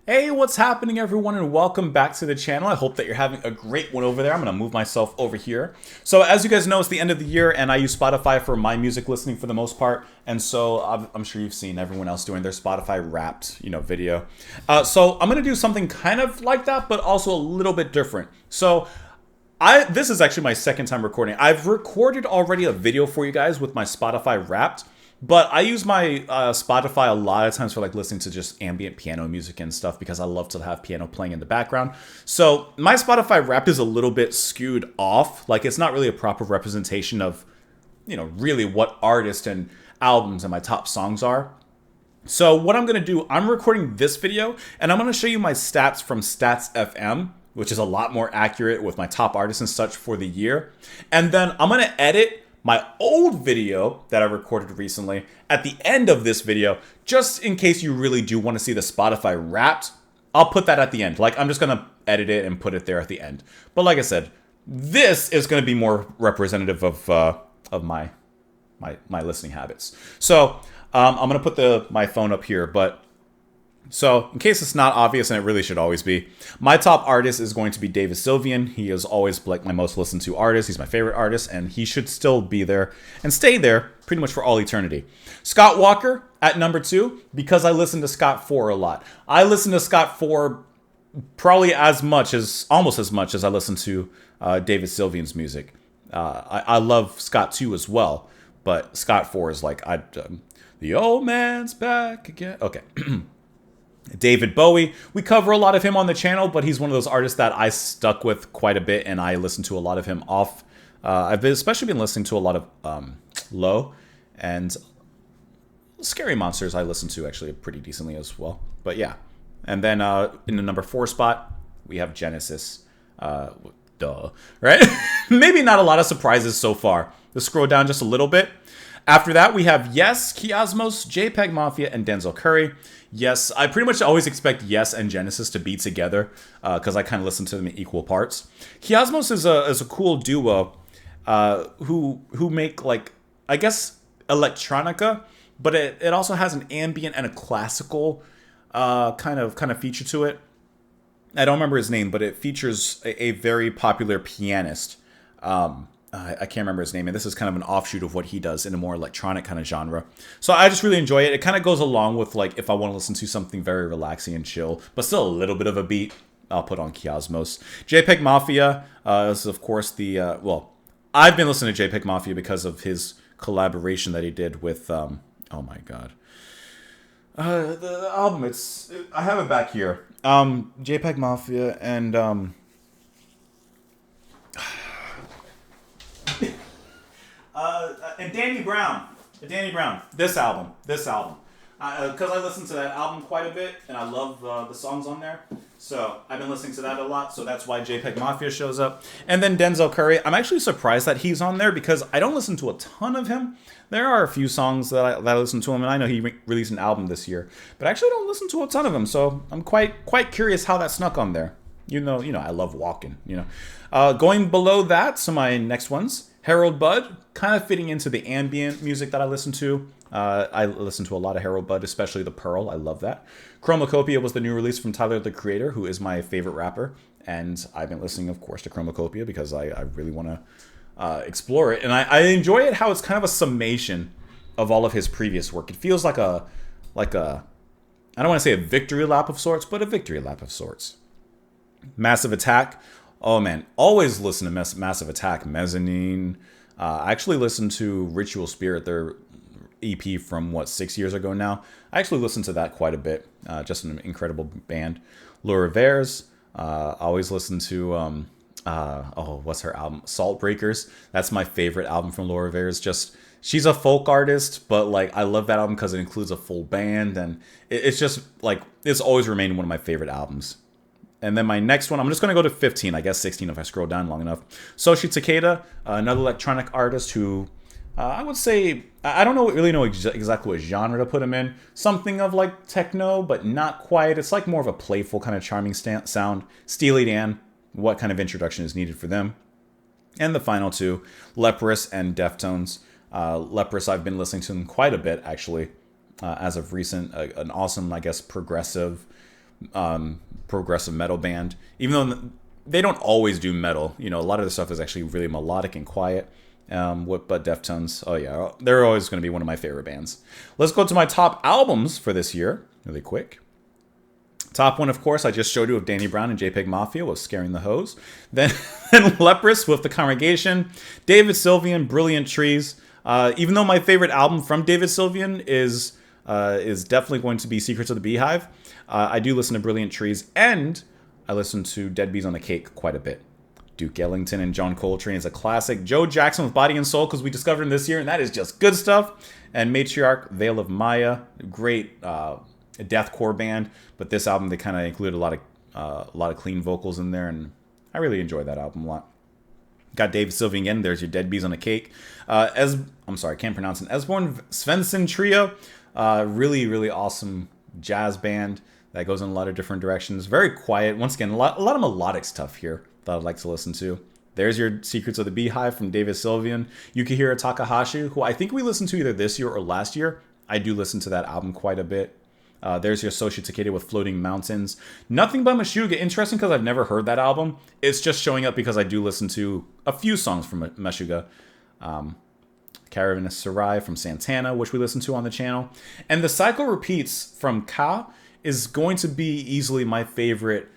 Hey, what's happening, everyone, and welcome back to the channel. I hope that you're having a great one over there. I'm going to move myself over here. So, as you guys know, it's the end of the year, and I use Spotify for my music listening for the most part. And so, I'm sure you've seen everyone else doing their Spotify Wrapped, video. So, I'm going to do something kind of like that, but also a little bit different. So, this is actually my second time recording. I've recorded already a video for you guys with my Spotify Wrapped. But I use my Spotify a lot of times for like listening to just ambient piano music and stuff because I love to have piano playing in the background. So my Spotify Wrapped is a little bit skewed off. Like it's not really a proper representation of, really what artists and albums and my top songs are. So what I'm going to do, I'm recording this video and I'm going to show you my stats from Stats FM, which is a lot more accurate with my top artists and such for the year. And then I'm going to edit my old video that I recorded recently at the end of this video, just in case you really do want to see the Spotify Wrapped. I'll put that at the end. Like I'm just gonna edit it and put it there at the end. But like I said, this is gonna be more representative of my listening habits. So I'm gonna put my phone up here, but. So, in case it's not obvious, and it really should always be, my top artist is going to be David Sylvian. He is always like my most listened to artist. He's my favorite artist, and he should still be there and stay there pretty much for all eternity. Scott Walker at number 2, because I listen to Scott 4 a lot. I listen to Scott 4 probably almost as much as I listen to David Sylvian's music. I love Scott 2 as well, but Scott 4 is like, the old man's back again. Okay. David Bowie. We cover a lot of him on the channel, but he's one of those artists that I stuck with quite a bit, and I listen to a lot of him off. Especially been listening to a lot of Low and Scary Monsters. I listen to actually pretty decently as well. But yeah, and then in the number 4 spot we have Genesis. Duh, right? Maybe not a lot of surprises so far. Let's scroll down just a little bit. After that, we have Yes, Kiasmos, JPEG Mafia, and Denzel Curry. Yes, I pretty much always expect Yes and Genesis to be together because I kind of listen to them in equal parts. Kiasmos is a cool duo who make like, I guess, electronica, but it also has an ambient and a classical kind of feature to it. I don't remember his name, but it features a very popular pianist. I can't remember his name, and this is kind of an offshoot of what he does in a more electronic kind of genre. So I just really enjoy it. It kind of goes along with like if I want to listen to something very relaxing and chill, but still a little bit of a beat, I'll put on Kiasmos. JPEG Mafia is of course I've been listening to JPEG Mafia because of his collaboration that he did with oh my god. The album, I have it back here. JPEG Mafia and and Danny Brown. This album. Because I listen to that album quite a bit, and I love the songs on there. So I've been listening to that a lot, so that's why JPEG Mafia shows up. And then Denzel Curry. I'm actually surprised that he's on there because I don't listen to a ton of him. There are a few songs that I listen to him, and I know he released an album this year, but I actually don't listen to a ton of him. So I'm quite curious how that snuck on there. I love walking. Going below that, so my next ones. Harold Budd, kind of fitting into the ambient music that I listen to. I listen to a lot of Harold Budd, especially The Pearl. I love that. Chromacopia was the new release from Tyler, the Creator, who is my favorite rapper. And I've been listening, of course, to Chromacopia because I really want to explore it. And I enjoy it how it's kind of a summation of all of his previous work. It feels like a I don't want to say a victory lap of sorts, but a victory lap of sorts. Massive Attack. Oh man, always listen to Massive Attack, Mezzanine. I actually listened to Ritual Spirit, their EP from 6 years ago now. I actually listened to that quite a bit. Just an incredible band. Laura Rivers. Always listen to what's her album? Salt Breakers. That's my favorite album from Laura Rivers. She's a folk artist, but like I love that album because it includes a full band, and it's just like it's always remained one of my favorite albums. And then my next one, I'm just going to go to 15, I guess 16 if I scroll down long enough. Soshi Takeda, another electronic artist who I would say, I don't really know exactly what genre to put him in. Something of like techno, but not quite. It's like more of a playful kind of charming sound. Steely Dan, what kind of introduction is needed for them? And the final two, Leprous and Deftones. Leprous, I've been listening to them quite a bit, actually, as of recent. An awesome, I guess, progressive progressive metal band. Even though they don't always do metal, a lot of the stuff is actually really melodic and quiet. But Deftones, oh yeah, they're always going to be one of my favorite bands. Let's go to my top albums for this year, really quick. Top one, of course, I just showed you of Danny Brown and JPEG Mafia was Scaring the Hose. Then Leprous with The Congregation. David Sylvian, Brilliant Trees. Even though my favorite album from David Sylvian is definitely going to be Secrets of the Beehive, I do listen to Brilliant Trees, and I listen to Dead Bees on the Cake quite a bit. Duke Ellington and John Coltrane is a classic. Joe Jackson with Body and Soul, because we discovered him this year, and that is just good stuff. And Matriarch, Veil of Maya, great deathcore band, but this album they kind of included a lot of clean vocals in there, and I really enjoyed that album a lot. Got David Sylvian again. There's your Dead Bees on a Cake. I'm sorry, I can't pronounce it. Esbjorn Svensson Trio, really really awesome jazz band that goes in a lot of different directions. Very quiet. Once again, a lot of melodic stuff here that I'd like to listen to. There's your Secrets of the Beehive from David Sylvian. Yukihiro Takahashi, who I think we listened to either this year or last year. I do listen to that album quite a bit. There's your Soshi Takeda with Floating Mountains. Nothing by Meshuggah. Interesting because I've never heard that album. It's just showing up because I do listen to a few songs from Meshuggah. Caravanserai from Santana, which we listen to on the channel. And The Cycle Repeats from Ka is going to be easily my favorite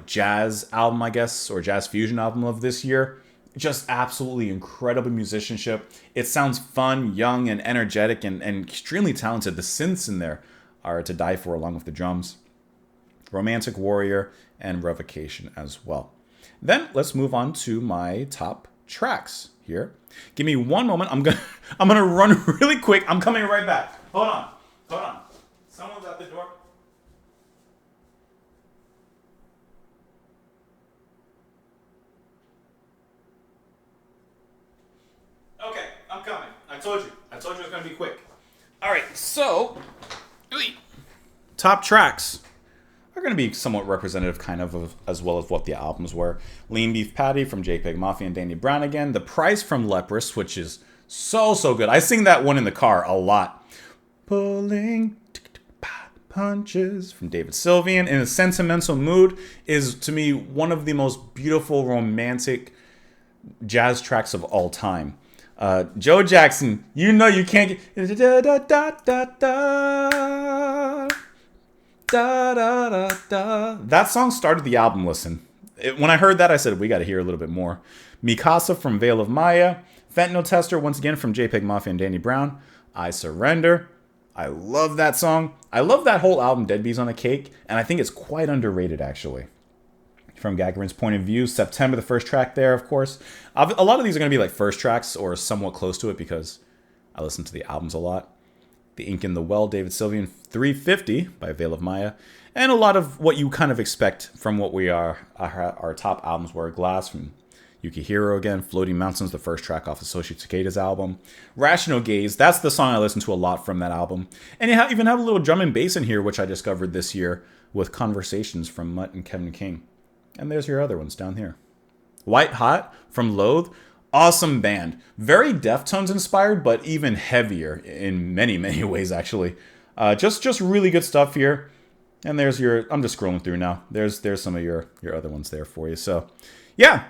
jazz album, I guess, or jazz fusion album of this year. Just absolutely incredible musicianship. It sounds fun, young, and energetic, and extremely talented. The synths in there are to die for, along with the drums. Romantic Warrior and Revocation as well. Then let's move on to my top tracks here. Give me one moment. I'm gonna run really quick. I'm coming right back. Hold on. Someone's at the door. Okay, I'm coming. I told you it was gonna be quick. All right, so top tracks are going to be somewhat representative kind of as well as what the albums were. Lean Beef Patty from JPEG Mafia and Danny Brown again. The Price from Leprous, which is so good. I sing that one in the car a lot. Pulling Punches from David Sylvian. In a Sentimental Mood is, to me, one of the most beautiful romantic jazz tracks of all time. Joe Jackson, you can't get that song started the album listen. When I heard that, I said, we got to hear a little bit more. Mikasa from Veil of Maya. Fentanyl Tester, once again, from JPEG Mafia and Danny Brown. I Surrender. I love that song. I love that whole album, Dead Bees on a Cake, and I think it's quite underrated, actually. From Gagarin's Point of View, September, the first track there, of course. A lot of these are going to be first tracks or somewhat close to it because I listen to the albums a lot. The Ink in the Well, David Sylvian, 350 by Veil of Maya. And a lot of what you kind of expect from what we are, our top albums were. Glass from Yukihiro again. Floating Mountains, the first track off of Soshi Takeda's album. Rational Gaze, that's the song I listen to a lot from that album. And you even have a little drum and bass in here, which I discovered this year with Conversations from Mutt and Kevin King. And there's your other ones down here. White Hot from Loathe. Awesome band. Very Deftones inspired, but even heavier in many ways, actually. Just really good stuff here. And there's your... I'm just scrolling through now. There's some of your other ones there for you. So, yeah.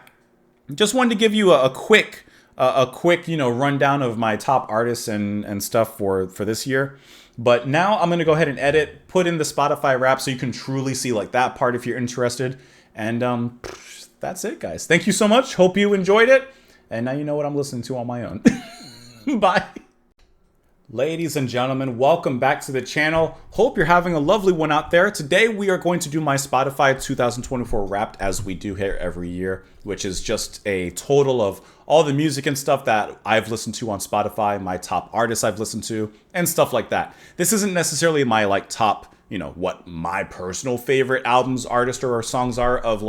Just wanted to give you a quick rundown of my top artists and stuff for this year. But now I'm going to go ahead and edit, put in the Spotify wrap so you can truly see that part if you're interested. And that's it, guys. Thank you so much. Hope you enjoyed it. And now you know what I'm listening to on my own. Bye. Ladies and gentlemen, welcome back to the channel. Hope you're having a lovely one out there. Today we are going to do my Spotify 2024 Wrapped, as we do here every year, which is just a total of all the music and stuff that I've listened to on Spotify, my top artists I've listened to, and stuff like that. This isn't necessarily my top, what my personal favorite albums, artists, or songs are of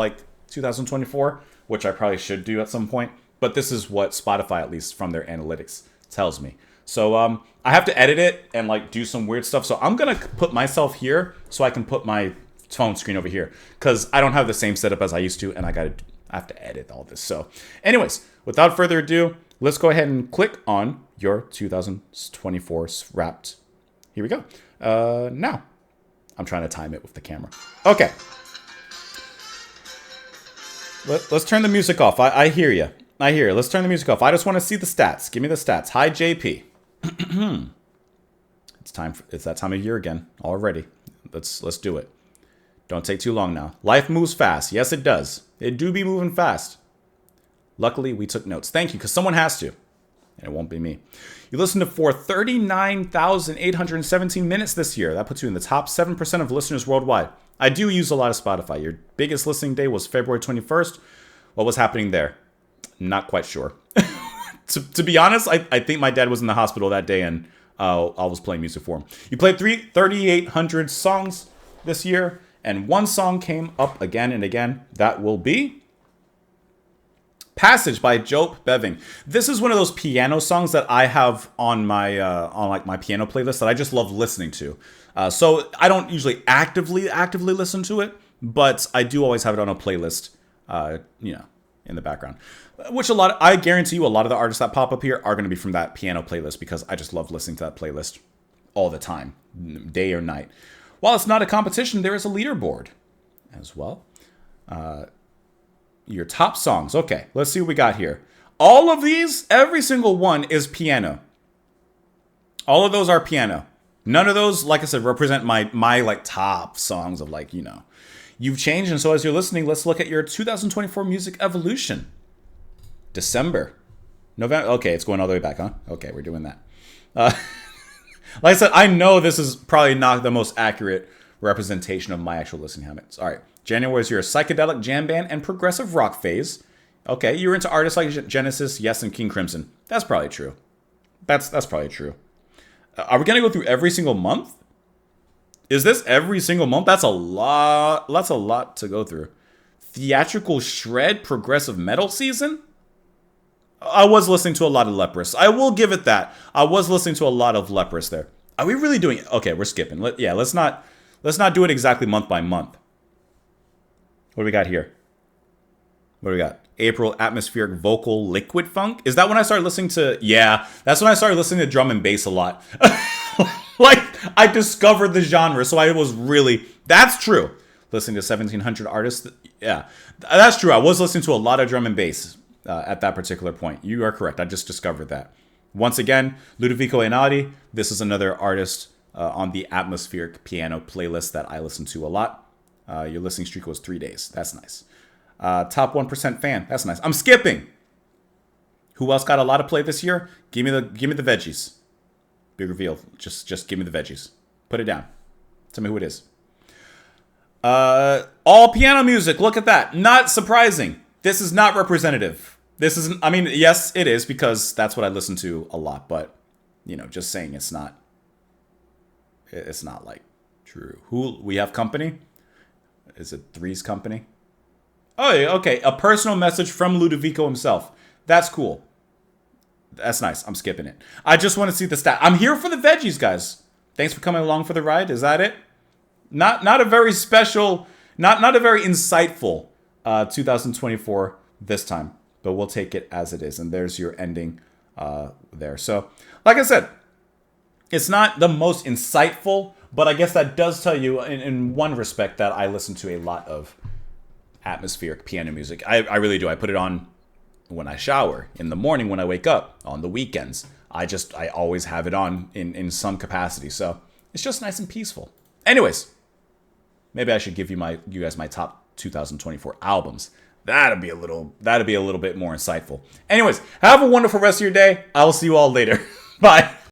2024, which I probably should do at some point. But this is what Spotify, at least from their analytics, tells me. So I have to edit it and do some weird stuff. So I'm going to put myself here so I can put my phone screen over here. Because I don't have the same setup as I used to. And I have to edit all this. So anyways, without further ado, let's go ahead and click on your 2024 Wrapped. Here we go. Now, I'm trying to time it with the camera. Okay. Let's turn the music off. I hear you. I hear you. Let's turn the music off. I just want to see the stats. Give me the stats. Hi, JP. It's that time of year again already. Let's do it. Don't take too long now. Life moves fast. Yes, it does. It do be moving fast. Luckily, we took notes. Thank you, because someone has to. And it won't be me. You listened to for 39,817 minutes this year. That puts you in the top 7% of listeners worldwide. I do use a lot of Spotify. Your biggest listening day was February 21st. What was happening there? Not quite sure. To be honest, I think my dad was in the hospital that day and I was playing music for him. You played 3,800 songs this year, and one song came up again and again. That will be Passage by Jope Beving. This is one of those piano songs that I have on my my piano playlist that I just love listening to. So I don't usually actively listen to it, but I do always have it on a playlist, in the background. Which I guarantee you a lot of the artists that pop up here are going to be from that piano playlist because I just love listening to that playlist all the time, day or night. While it's not a competition, there is a leaderboard as well. Your top songs. Okay, let's see what we got here. All of these, every single one is piano. All of those are piano. None of those, like I said, represent my like top songs of you've changed. And so as you're listening, let's look at your 2024 music evolution. December, November. Okay, it's going all the way back, huh? Okay, we're doing that. Like I said, I know this is probably not the most accurate representation of my actual listening habits. All right. January is your psychedelic jam band and progressive rock phase. Okay, you're into artists like Genesis, Yes, and King Crimson. That's probably true. That's probably true. Are we gonna go through every single month? Is this every single month? That's a lot. That's a lot to go through. Theatrical shred progressive metal season. I was listening to a lot of Leprous. I will give it that. I was listening to a lot of Leprous there. Are we really doing? Okay, we're skipping. Let's not do it exactly month by month. What do we got here? What do we got? April, atmospheric vocal liquid funk. Is that when I started listening to? Yeah, that's when I started listening to drum and bass a lot. Like, I discovered the genre, so I was really. That's true. Listening to 1,700 artists. Yeah, that's true. I was listening to a lot of drum and bass at that particular point. You are correct. I just discovered that. Once again, Ludovico Einaudi. This is another artist on the atmospheric piano playlist that I listen to a lot. Your listening streak was 3 days. That's nice. Top 1% fan. That's nice. I'm skipping. Who else got a lot of play this year? Give me the veggies. Big reveal. Just give me the veggies. Put it down. Tell me who it is. All piano music. Look at that. Not surprising. This is not representative. This isn't. I mean, yes, it is because that's what I listen to a lot. But just saying, it's not. It's not like true. Who we have company? Is it Three's Company? Oh, yeah, okay. A personal message from Ludovico himself. That's cool. That's nice. I'm skipping it. I just want to see the stat. I'm here for the veggies, guys. Thanks for coming along for the ride. Is that it? Not a very special, not a very insightful 2024 this time, but we'll take it as it is. And there's your ending there. So, like I said, it's not the most insightful, but I guess that does tell you in one respect that I listen to a lot of atmospheric piano music. I really do. I put it on when I shower, in the morning when I wake up, on the weekends. I always have it on in some capacity. So it's just nice and peaceful. Anyways, maybe I should give you guys my top 2024 albums. That'd be a little bit more insightful. Anyways, have a wonderful rest of your day. I will see you all later. Bye.